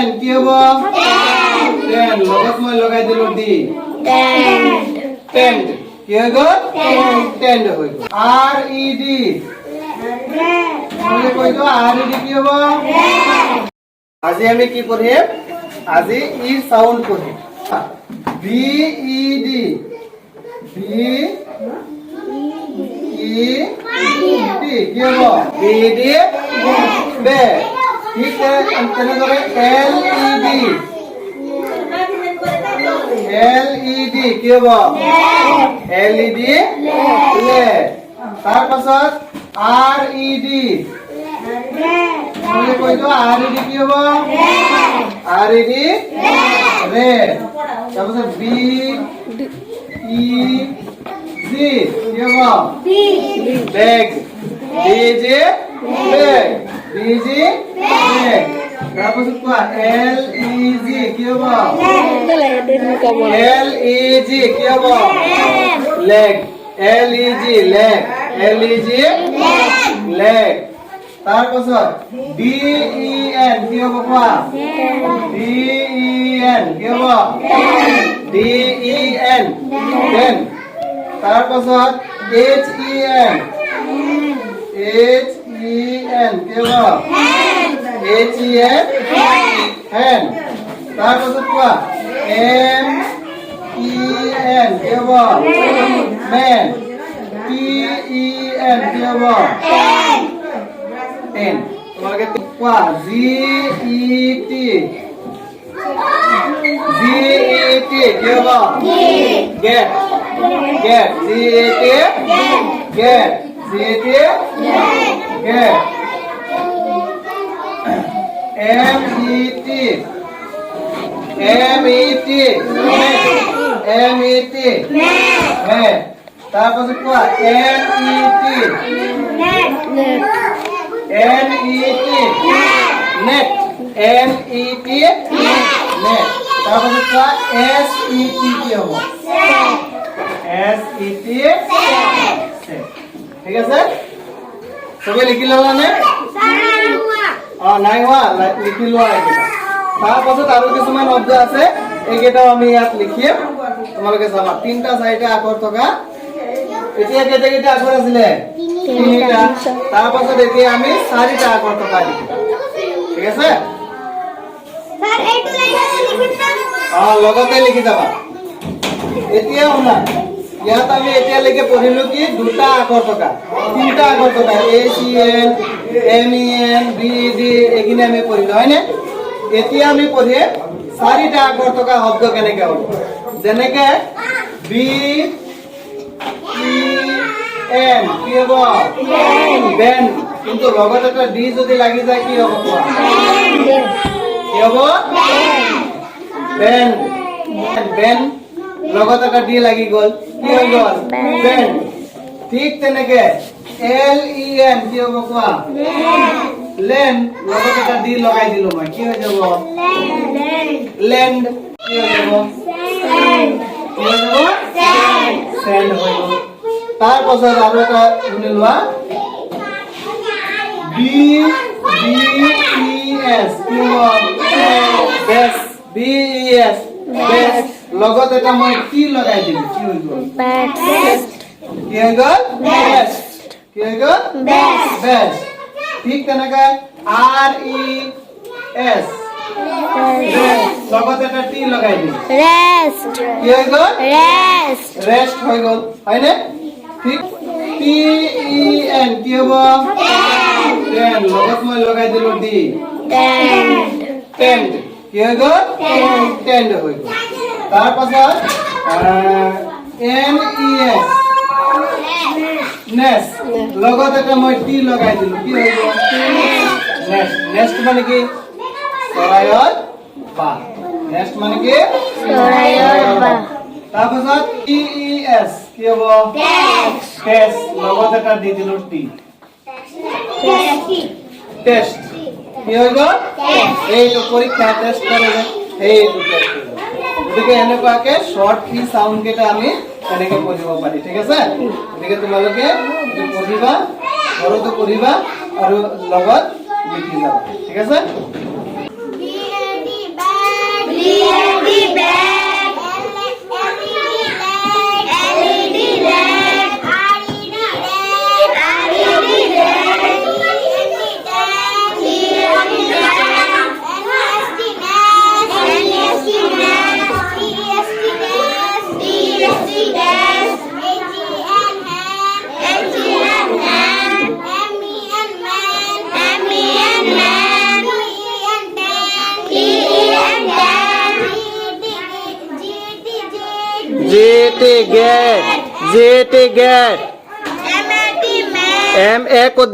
ten কি হ'ব ten লগত মই লগাই দিলো ডি টেন্ড কি হৈ গ'ল টেন্ড হৈ গ'ল আৰ ই ডি মই কৈছো আৰ ই ডি কি হ'ব আজি আমি কি পঢ়িম আজি ই সাউন্ড পঢ়িম B E D B E D কি হ'ব বি ডি বে ঠিক তেনেদৰে L E D L E D কি হ'ব এল ই ডি লে তাৰ পাছত আৰ ই ডি মই কৈছো আৰ ই ডি কি হ'ব আৰ ই ডি ৰে তাৰ পাছত বি ই জি কি হ'ব বেগ বি জি বেগ বি জি বেগ তাৰ পাছত কোৱা এল ই জি কি হ'ব এল ই জি কি হ'ব লেগ এল ই জি লেগ এল ই জি লেগ তাৰ পাছত ডি ই এন কি হ'ব কোৱা ডি ই এন কি হ'ব ডি ই এন দেন তাৰ পাছত H E N H E N কি হ'ব এইচ ই এন হেন তাৰ পাছত কোৱা এম ই এন কি হ'ব মেন টি ই এন কি হ'ব টেন তোমালোকে কোৱা G E T G E T কি হ'ব get get G E T get G E T get M E T M E T M E T met তাৰপাছত কোৱা N E T N E T net N E T net তাৰপাছত কোৱা S ই T কি হ'ব S ই T ঠিক আছে চবে লিখি ল'লানে নাই হোৱা লিখি লোৱা এইকেইটা তাৰপাছত আৰু কিছুমান শব্দ আছে এইকেইটাও আমি ইয়াত লিখিম তোমালোকে চাবা 3টা 4টা আখৰ থকা এতিয়া কেইটা আখৰ আছিলে 3টা তাৰপাছত এতিয়া আমি 4টা আখৰ থকা লিখিম ঠিক আছে লগতে লিখি যাবা এতিয়া শুনা ইয়াত আমি এতিয়ালৈকে পঢ়িলো কি 2টা আখৰ থকা 3টা আখৰ থকা A C N M E N B D এইখিনি আমি পঢ়িলো হয়নে এতিয়া আমি পঢ়িম 4টা আখৰ থকা শব্দ কেনেকে হ'ব যেনেকে বি ই এন কি হ'ব বেন কিন্তু লগত এটা ডি যদি লাগি যায় কি হ'ব কোৱা কি হ'ব বেন বেন লগত এটা ডি লাগি গ'ল কি হৈ গ'ল বেন ঠিক তেনেকে এল ই এন কি হ'ব কোৱা লেন লগত এটা ডি লগাই দিলো মই কি হৈ যাব লেন্ড কি হৈ যাব সেন্ড হৈ গ'ল তাৰ পাছত আৰু এটা শুনি লোৱা বি বি ই এছ কি হ'ব bes B E S bes লগত এটা মই টি লগাই দিলো কি হৈ গ'ল কি হৈ গ'ল বেস্ট কি হৈ গ'ল বেস্ট ঠিক তেনেকৈ আৰ ই এছ লগত এটা টি লগাই দিলো ৰেষ্ট কি হৈ গ'ল ৰেষ্ট হৈ গ'ল হয়নে ঠিক টি ই এন কি হ'ব টেন লগত মই লগাই দিলো ডি টেন্ড কি হৈ গ'ল টেন্ড হৈ গ'ল তাৰ পাছত এম ই এছ নেস লগত এটা মই টি লগাই দিলো কি হৈ গ'ল নেক্সট নেক্সট মানে কি চৰাইৰ বাহ নেক্সট মানে কি চৰাইৰ বাহ তাৰ পাছত টি ই এছ কি হ'ব টেষ্ট লগত এটা দি দিলো টি টেষ্ট কি হৈ গ'ল এইটো পৰীক্ষা টেষ্ট কৰে এইটো টেষ্ট গতিকে এনেকুৱাকে শৰ্ট কি সাউন্ড কেইটা আমি এনেকে পঢ়িব পাৰি ঠিক আছে গতিকে তোমালোকে এইটো পঢ়িবা ঘৰতো পঢ়িবা আৰু লগত লিখি যাবা ঠিক আছে T get, J T get, M A ক'ত